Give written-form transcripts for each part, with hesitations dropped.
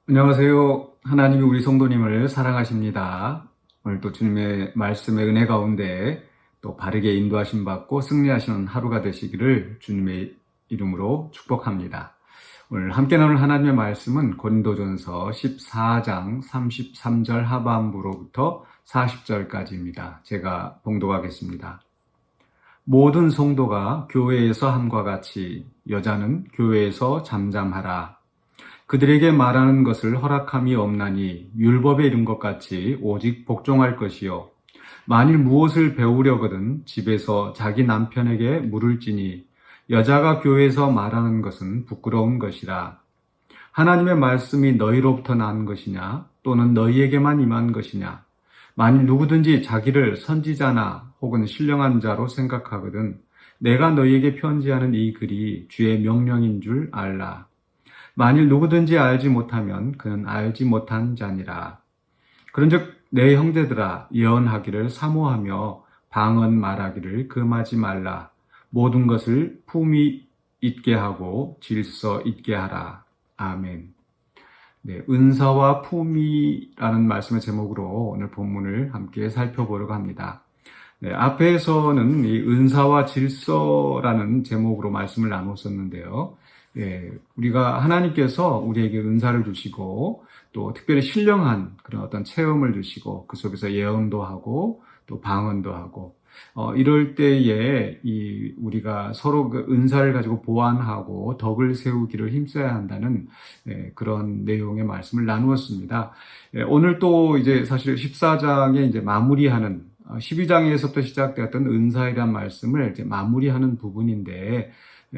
안녕하세요. 하나님이 우리 성도님을 사랑하십니다. 오늘도 주님의 말씀의 은혜 가운데 또 바르게 인도하심 받고 승리하시는 하루가 되시기를 주님의 이름으로 축복합니다. 오늘 함께 나눌 하나님의 말씀은 고린도전서 14장 33절 하반부로부터 40절까지입니다. 제가 봉독하겠습니다. 모든 성도가 교회에서 함과 같이 여자는 교회에서 잠잠하라. 그들에게 말하는 것을 허락함이 없나니 율법에 이른 것 같이 오직 복종할 것이요. 만일 무엇을 배우려거든 집에서 자기 남편에게 물을지니 여자가 교회에서 말하는 것은 부끄러운 것이라. 하나님의 말씀이 너희로부터 난 것이냐 또는 너희에게만 임한 것이냐. 만일 누구든지 자기를 선지자나 혹은 신령한 자로 생각하거든 내가 너희에게 편지하는 이 글이 주의 명령인 줄 알라. 만일 누구든지 알지 못하면 그는 알지 못한 자니라. 그런즉 내 형제들아 예언하기를 사모하며 방언 말하기를 금하지 말라. 모든 것을 품위 있게 하고 질서 있게 하라. 아멘. 네, 은사와 품위라는 말씀의 제목으로 오늘 본문을 함께 살펴보려고 합니다. 네, 앞에서는 이 은사와 질서라는 제목으로 말씀을 나눴었는데요. 예, 우리가 하나님께서 우리에게 은사를 주시고 또 특별히 신령한 그런 어떤 체험을 주시고 그 속에서 예언도 하고 또 방언도 하고 이럴 때에 우리가 서로 그 은사를 가지고 보완하고 덕을 세우기를 힘써야 한다는 그런 내용의 말씀을 나누었습니다. 오늘 또 이제 사실 14장에 이제 마무리하는 12장에서부터 시작되었던 은사에 대한 말씀을 이제 마무리하는 부분인데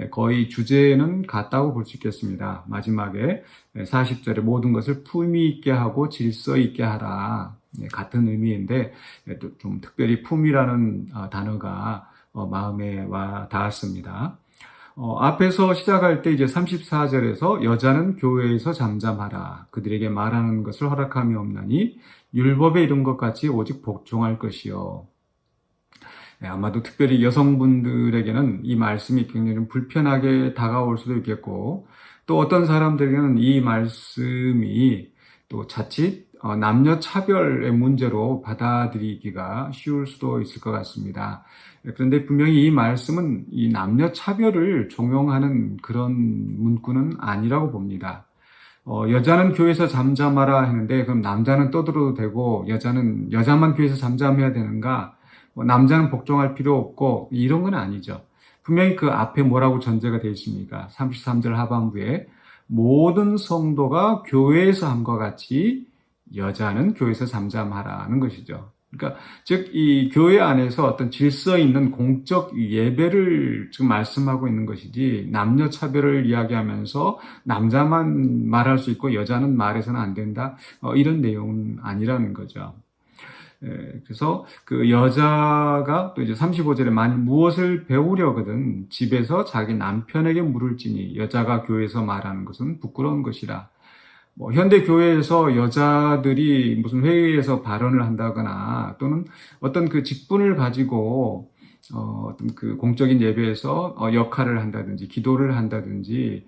거의 주제는 같다고 볼 수 있겠습니다. 마지막에 40절에 모든 것을 품위 있게 하고 질서 있게 하라. 같은 의미인데 또 좀 특별히 품위라는 단어가 마음에 와 닿았습니다. 앞에서 시작할 때 이제 34절에서 여자는 교회에서 잠잠하라. 그들에게 말하는 것을 허락함이 없나니 율법에 이른 것 같이 오직 복종할 것이요. 아마도 특별히 여성분들에게는 이 말씀이 굉장히 좀 불편하게 다가올 수도 있겠고 또 어떤 사람들에게는 이 말씀이 또 자칫 남녀 차별의 문제로 받아들이기가 쉬울 수도 있을 것 같습니다. 그런데 분명히 이 말씀은 이 남녀 차별을 종용하는 그런 문구는 아니라고 봅니다. 여자는 교회에서 잠잠하라 했는데 그럼 남자는 떠들어도 되고 여자만 교회에서 잠잠해야 되는가? 남자는 복종할 필요 없고 이런 건 아니죠. 분명히 그 앞에 뭐라고 전제가 되어 있습니까? 33절 하반부에 모든 성도가 교회에서 함과 같이 여자는 교회에서 잠잠하라는 것이죠. 그러니까 즉 이 교회 안에서 어떤 질서 있는 공적 예배를 지금 말씀하고 있는 것이지 남녀 차별을 이야기하면서 남자만 말할 수 있고 여자는 말해서는 안 된다 이런 내용은 아니라는 거죠. 그래서 그 여자가 또 이제 35절에 만일 무엇을 배우려거든 집에서 자기 남편에게 물을지니 여자가 교회에서 말하는 것은 부끄러운 것이라. 현대 교회에서 여자들이 무슨 회의에서 발언을 한다거나 또는 어떤 그 직분을 가지고 어떤 그 공적인 예배에서 역할을 한다든지 기도를 한다든지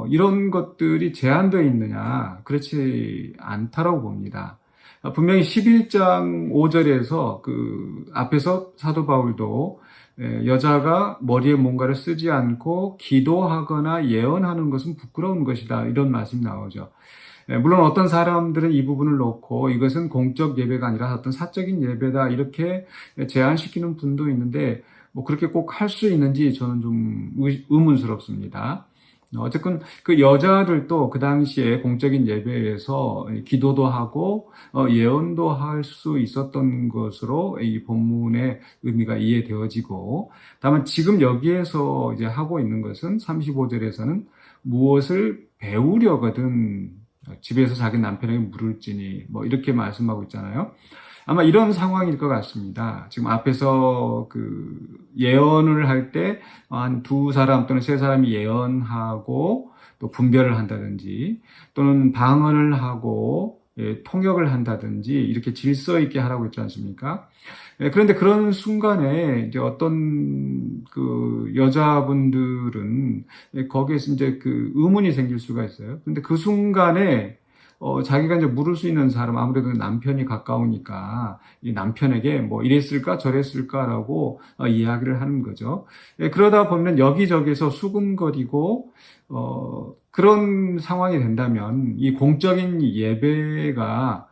이런 것들이 제한되어 있느냐? 그렇지 않다라고 봅니다. 분명히 11장 5절에서 그 앞에서 사도 바울도 여자가 머리에 뭔가를 쓰지 않고 기도하거나 예언하는 것은 부끄러운 것이다 이런 말씀이 나오죠. 물론 어떤 사람들은 이 부분을 놓고 이것은 공적 예배가 아니라 어떤 사적인 예배다 이렇게 제한시키는 분도 있는데 그렇게 꼭 할 수 있는지 저는 좀 의문스럽습니다. 어쨌든 그 여자들도 그 당시에 공적인 예배에서 기도도 하고 예언도 할 수 있었던 것으로 이 본문의 의미가 이해되어지고 다만 지금 여기에서 이제 하고 있는 것은 35절에서는 무엇을 배우려거든 집에서 자기 남편에게 물을지니 이렇게 말씀하고 있잖아요. 아마 이런 상황일 것 같습니다. 지금 앞에서 그 예언을 할 때 한 두 사람 또는 세 사람이 예언하고 또 분별을 한다든지 또는 방언을 하고 통역을 한다든지 이렇게 질서 있게 하라고 했지 않습니까? 그런데 그런 순간에 이제 어떤 그 여자분들은 거기에서 이제 그 의문이 생길 수가 있어요. 근데 그 순간에 자기가 이제 물을 수 있는 사람, 아무래도 남편이 가까우니까 이 남편에게 뭐 이랬을까 저랬을까라고 이야기를 하는 거죠. 예, 그러다 보면 여기저기서 수군거리고 그런 상황이 된다면 이 공적인 예배가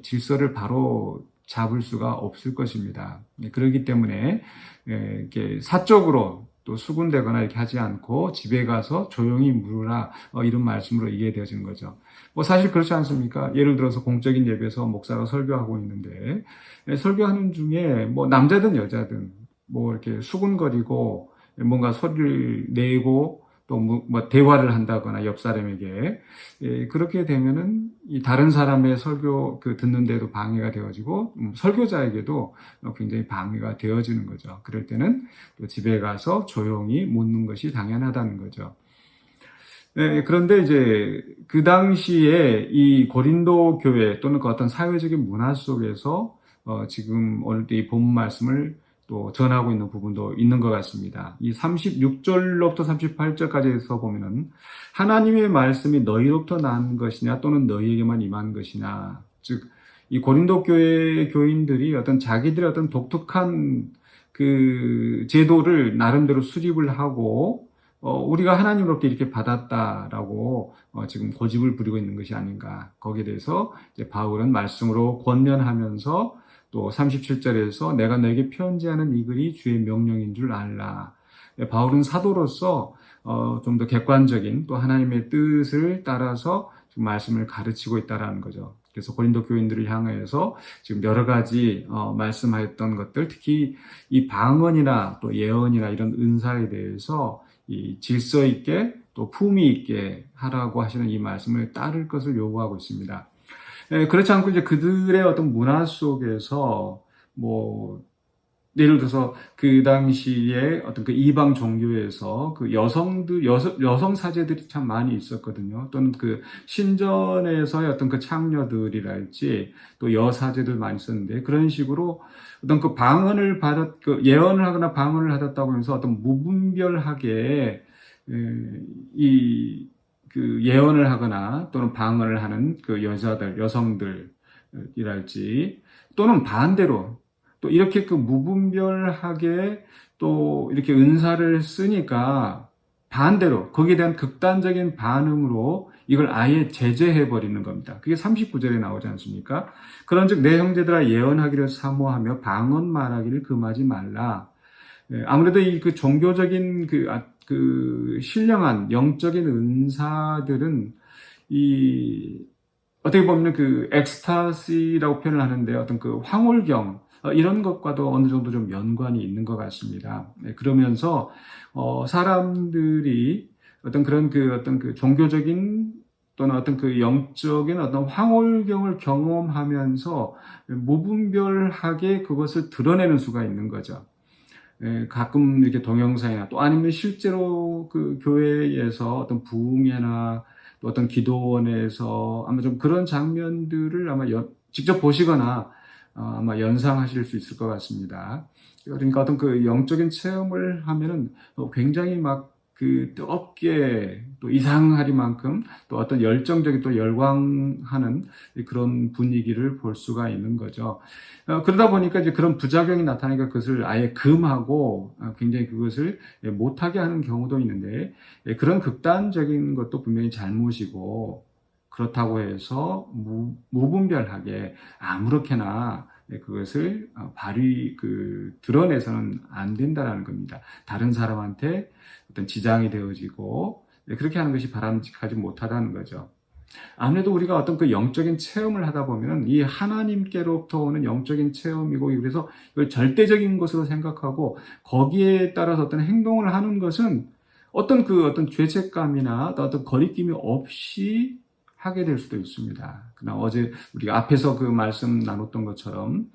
질서를 바로 잡을 수가 없을 것입니다. 그렇기 때문에 이렇게 사적으로 또 수군되거나 이렇게 하지 않고 집에 가서 조용히 물으라 이런 말씀으로 이해되어지는 거죠. 뭐 사실 그렇지 않습니까? 예를 들어서 공적인 예배에서 목사가 설교하고 있는데 설교하는 중에 뭐 남자든 여자든 뭐 이렇게 수군거리고 뭔가 소리를 내고 또 뭐 대화를 한다거나 옆 사람에게 그렇게 되면은 이 다른 사람의 설교 듣는데도 방해가 되어지고 설교자에게도 굉장히 방해가 되어지는 거죠. 그럴 때는 또 집에 가서 조용히 묻는 것이 당연하다는 거죠. 그런데 이제 그 당시에 이 고린도 교회 또는 그 어떤 사회적인 문화 속에서 지금 오늘 이 본문 말씀을 또 전하고 있는 부분도 있는 것 같습니다. 이 36절로부터 38절까지에서 보면은 하나님의 말씀이 너희로부터 난 것이냐 또는 너희에게만 임한 것이냐, 즉 이 고린도 교회 교인들이 어떤 자기들의 어떤 독특한 그 제도를 나름대로 수립을 하고 우리가 하나님으로부터 이렇게 받았다라고 지금 고집을 부리고 있는 것이 아닌가. 거기에 대해서 이제 바울은 말씀으로 권면하면서 또 37절에서 내가 너에게 편지하는 이 글이 주의 명령인 줄 알라. 바울은 사도로서 좀 더 객관적인 또 하나님의 뜻을 따라서 지금 말씀을 가르치고 있다라는 거죠. 그래서 고린도 교인들을 향해서 지금 여러 가지 말씀하였던 것들, 특히 이 방언이나 또 예언이나 이런 은사에 대해서 이 질서 있게 또 품위 있게 하라고 하시는 이 말씀을 따를 것을 요구하고 있습니다. 그렇지 않고 이제 그들의 어떤 문화 속에서 뭐 예를 들어서 그 당시에 어떤 그 이방 종교에서 그 여성 사제들이 참 많이 있었거든요. 또는 그 신전에서의 어떤 그 창녀들이랄지 또 여사제들 많이 있었는데, 그런 식으로 어떤 그 그 예언을 하거나 방언을 하셨다고 하면서 어떤 무분별하게 그 예언을 하거나 또는 방언을 하는 그 여성들이랄지, 또는 반대로 또 이렇게 그 무분별하게 또 이렇게 은사를 쓰니까 반대로 거기에 대한 극단적인 반응으로 이걸 아예 제재해 버리는 겁니다. 그게 39절에 나오지 않습니까? 그런즉 내 형제들아 예언하기를 사모하며 방언 말하기를 금하지 말라. 아무래도 이 그 종교적인 그 신령한 영적인 은사들은 어떻게 보면 그 엑스타시라고 표현을 하는데 어떤 그 황홀경 이런 것과도 어느 정도 좀 연관이 있는 것 같습니다. 그러면서 사람들이 어떤 그런 어떤 그 종교적인 또는 어떤 그 영적인 어떤 황홀경을 경험하면서 무분별하게 그것을 드러내는 수가 있는 거죠. 가끔 이렇게 동영상이나 또 아니면 실제로 그 교회에서 어떤 부흥회나 또 어떤 기도원에서 아마 좀 그런 장면들을 아마 직접 보시거나 아마 연상하실 수 있을 것 같습니다. 그러니까 어떤 그 영적인 체험을 하면은 굉장히 막 그 뜨겁게 또 이상하리만큼 또 어떤 열정적인 또 열광하는 그런 분위기를 볼 수가 있는 거죠. 그러다 보니까 이제 그런 부작용이 나타나니까 그것을 아예 금하고 굉장히 그것을 못하게 하는 경우도 있는데, 그런 극단적인 것도 분명히 잘못이고, 그렇다고 해서 무분별하게 아무렇게나 그것을 드러내서는 안 된다는 겁니다. 다른 사람한테 어떤 지장이 되어지고 그렇게 하는 것이 바람직하지 못하다는 거죠. 아무래도 우리가 어떤 그 영적인 체험을 하다 보면 이 하나님께로부터 오는 영적인 체험이고, 그래서 이걸 절대적인 것으로 생각하고 거기에 따라서 어떤 행동을 하는 것은 어떤 죄책감이나 어떤 거리낌이 없이 하게 될 수도 있습니다. 그러나 어제 우리가 앞에서 그 말씀 나눴던 것처럼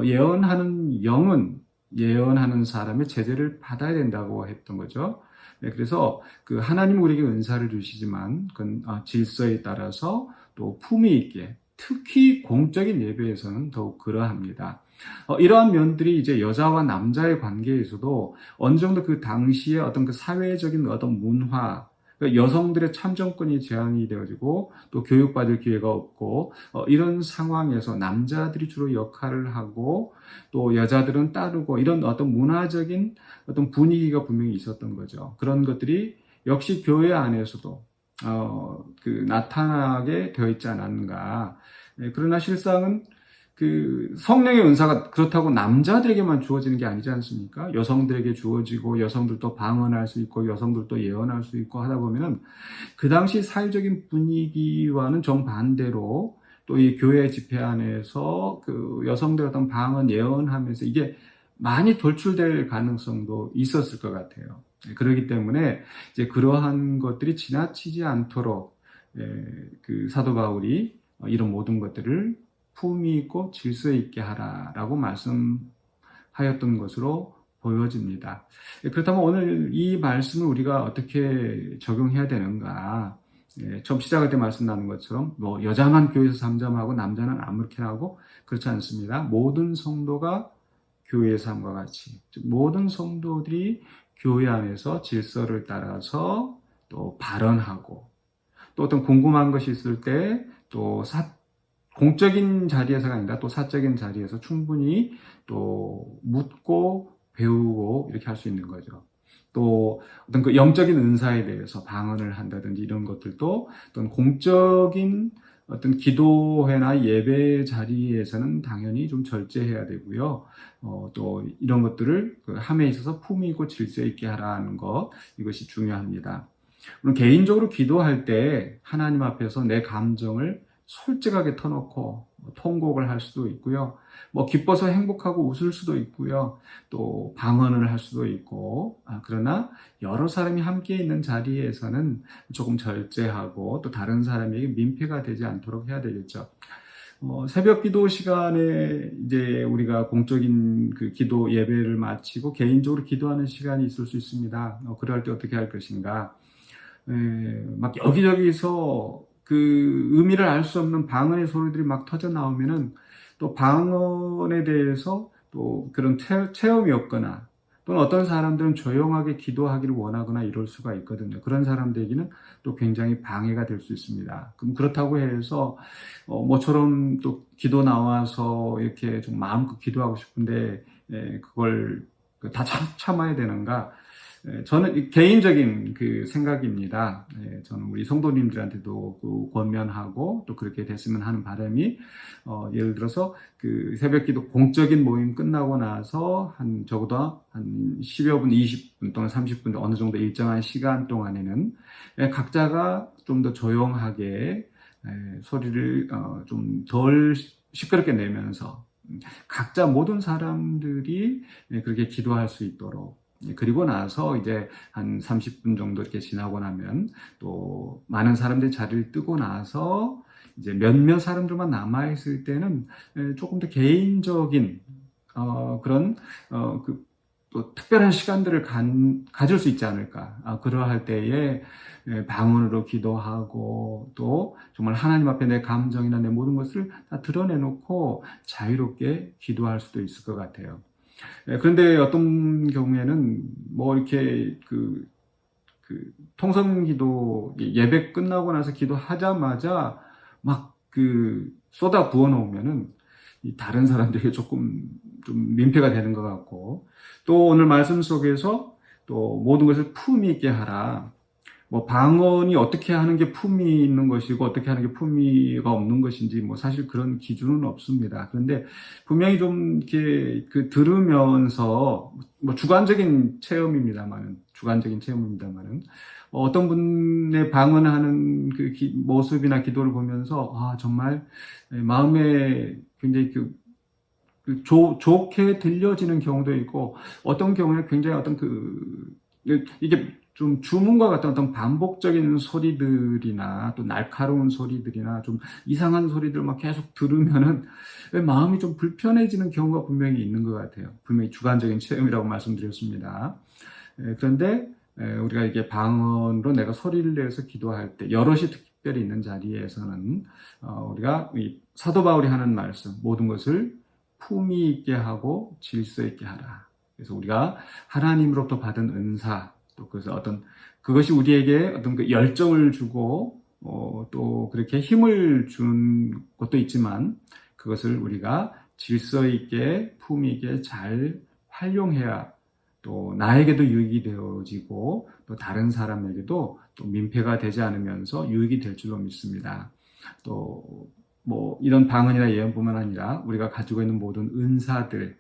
예언하는 영은 예언하는 사람의 제재를 받아야 된다고 했던 거죠. 그래서 그 하나님은 우리에게 은사를 주시지만 그건 질서에 따라서 또 품위 있게, 특히 공적인 예배에서는 더욱 그러합니다. 이러한 면들이 이제 여자와 남자의 관계에서도 어느 정도 그 당시에 어떤 그 사회적인 어떤 문화, 그러니까 여성들의 참정권이 제한이 되어지고 또 교육받을 기회가 없고 이런 상황에서 남자들이 주로 역할을 하고 또 여자들은 따르고 이런 어떤 문화적인 어떤 분위기가 분명히 있었던 거죠. 그런 것들이 역시 교회 안에서도 나타나게 되어 있지 않았는가. 그러나 실상은 그 성령의 은사가 그렇다고 남자들에게만 주어지는 게 아니지 않습니까? 여성들에게 주어지고 여성들도 방언할 수 있고 여성들도 예언할 수 있고 하다 보면은 그 당시 사회적인 분위기와는 정반대로 또 이 교회 집회 안에서 그 여성들 어떤 방언 예언하면서 이게 많이 돌출될 가능성도 있었을 것 같아요. 그렇기 때문에 이제 그러한 것들이 지나치지 않도록 그 사도 바울이 이런 모든 것들을 품위 있고 질서 있게 하라라고 말씀하였던 것으로 보여집니다. 그렇다면 오늘 이 말씀을 우리가 어떻게 적용해야 되는가? 처음 시작할 때 말씀 나눈 것처럼 뭐 여자만 교회에서 잠잠하고 남자는 아무렇게나 하고 그렇지 않습니다. 모든 성도가 교회의 삶과 같이 즉 모든 성도들이 교회 안에서 질서를 따라서 또 발언하고 또 어떤 궁금한 것이 있을 때 또 공적인 자리에서가 아니라 또 사적인 자리에서 충분히 또 묻고 배우고 이렇게 할 수 있는 거죠. 또 어떤 그 영적인 은사에 대해서 방언을 한다든지 이런 것들도 어떤 공적인 어떤 기도회나 예배 자리에서는 당연히 좀 절제해야 되고요. 또 이런 것들을 그 함에 있어서 품위 있고 질서 있게 하라는 것, 이것이 중요합니다. 물론 개인적으로 기도할 때 하나님 앞에서 내 감정을 솔직하게 터놓고 통곡을 할 수도 있고요. 뭐 기뻐서 행복하고 웃을 수도 있고요. 또 방언을 할 수도 있고 그러나 여러 사람이 함께 있는 자리에서는 조금 절제하고 또 다른 사람에게 민폐가 되지 않도록 해야 되겠죠. 새벽 기도 시간에 이제 우리가 공적인 그 기도 예배를 마치고 개인적으로 기도하는 시간이 있을 수 있습니다. 그럴 때 어떻게 할 것인가? 막 여기저기서 그 의미를 알 수 없는 방언의 소리들이 막 터져 나오면은 또 방언에 대해서 또 그런 체험이 없거나 또는 어떤 사람들은 조용하게 기도하기를 원하거나 이럴 수가 있거든요. 그런 사람들에게는 또 굉장히 방해가 될 수 있습니다. 그럼 그렇다고 해서 모처럼 또 기도 나와서 이렇게 좀 마음껏 기도하고 싶은데 그걸 다 참아야 되는가? 저는 개인적인 그 생각입니다. 저는 우리 성도님들한테도 그 권면하고 또 그렇게 됐으면 하는 바람이 예를 들어서 그 새벽기도 공적인 모임 끝나고 나서 적어도 한 10여 분, 20분 또는 30분 어느 정도 일정한 시간 동안에는 각자가 좀 더 조용하게 소리를 좀 덜 시끄럽게 내면서 각자 모든 사람들이 그렇게 기도할 수 있도록 그리고 나서 이제 한 30분 정도 이렇게 지나고 나면 또 많은 사람들이 자리를 뜨고 나서 이제 몇몇 사람들만 남아있을 때는 조금 더 개인적인 그런 또 특별한 시간들을 가질 수 있지 않을까. 그러할 때에 방언으로 기도하고 또 정말 하나님 앞에 내 감정이나 내 모든 것을 다 드러내놓고 자유롭게 기도할 수도 있을 것 같아요. 그런데 어떤 경우에는 뭐 이렇게 그 통성기도 예배 끝나고 나서 기도하자마자 막 쏟아 부어 놓으면은 다른 사람들에게 조금 좀 민폐가 되는 것 같고 또 오늘 말씀 속에서 또 모든 것을 품위 있게 하라. 뭐 방언이 어떻게 하는 게 품위 있는 것이고 어떻게 하는 게 품위가 없는 것인지 뭐 사실 그런 기준은 없습니다. 그런데 분명히 좀 이렇게 들으면서 뭐 주관적인 체험입니다만은 어떤 분의 방언하는 그 모습이나 기도를 보면서 정말 마음에 굉장히 좋게 들려지는 경우도 있고 어떤 경우에는 굉장히 어떤 이게 좀 주문과 같은 어떤 반복적인 소리들이나 또 날카로운 소리들이나 좀 이상한 소리들 막 계속 들으면은 마음이 좀 불편해지는 경우가 분명히 있는 것 같아요. 분명히 주관적인 체험이라고 말씀드렸습니다. 그런데 우리가 이게 방언으로 내가 소리를 내서 기도할 때 여럿이 특별히 있는 자리에서는 우리가 이 사도 바울이 하는 말씀 모든 것을 품위 있게 하고 질서 있게 하라. 그래서 우리가 하나님으로부터 받은 은사 또 그래서 어떤 그것이 우리에게 어떤 그 열정을 주고 또 그렇게 힘을 준 것도 있지만 그것을 우리가 질서 있게 품위 있게 잘 활용해야 또 나에게도 유익이 되어지고 또 다른 사람에게도 또 민폐가 되지 않으면서 유익이 될 줄로 믿습니다. 또 뭐 이런 방언이나 예언뿐만 아니라 우리가 가지고 있는 모든 은사들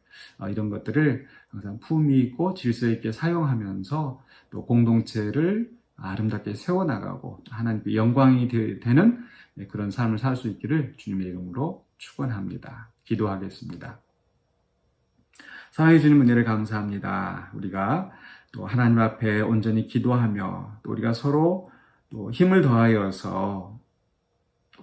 이런 것들을 항상 품위 있고 질서 있게 사용하면서 또 공동체를 아름답게 세워나가고 하나님께 영광이 되는 그런 삶을 살 수 있기를 주님의 이름으로 축원합니다. 기도하겠습니다. 사랑해 주님 은혜를 감사합니다. 우리가 또 하나님 앞에 온전히 기도하며 또 우리가 서로 또 힘을 더하여서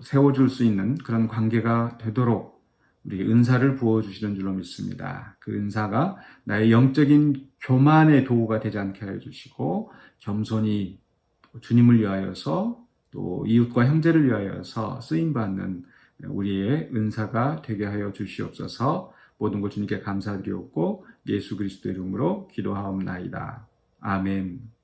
세워줄 수 있는 그런 관계가 되도록 우리 은사를 부어주시는 줄로 믿습니다. 그 은사가 나의 영적인 교만의 도구가 되지 않게 하여 주시고 겸손히 주님을 위하여서 또 이웃과 형제를 위하여서 쓰임받는 우리의 은사가 되게 하여 주시옵소서. 모든 것 주님께 감사드리옵고 예수 그리스도 이름으로 기도하옵나이다. 아멘.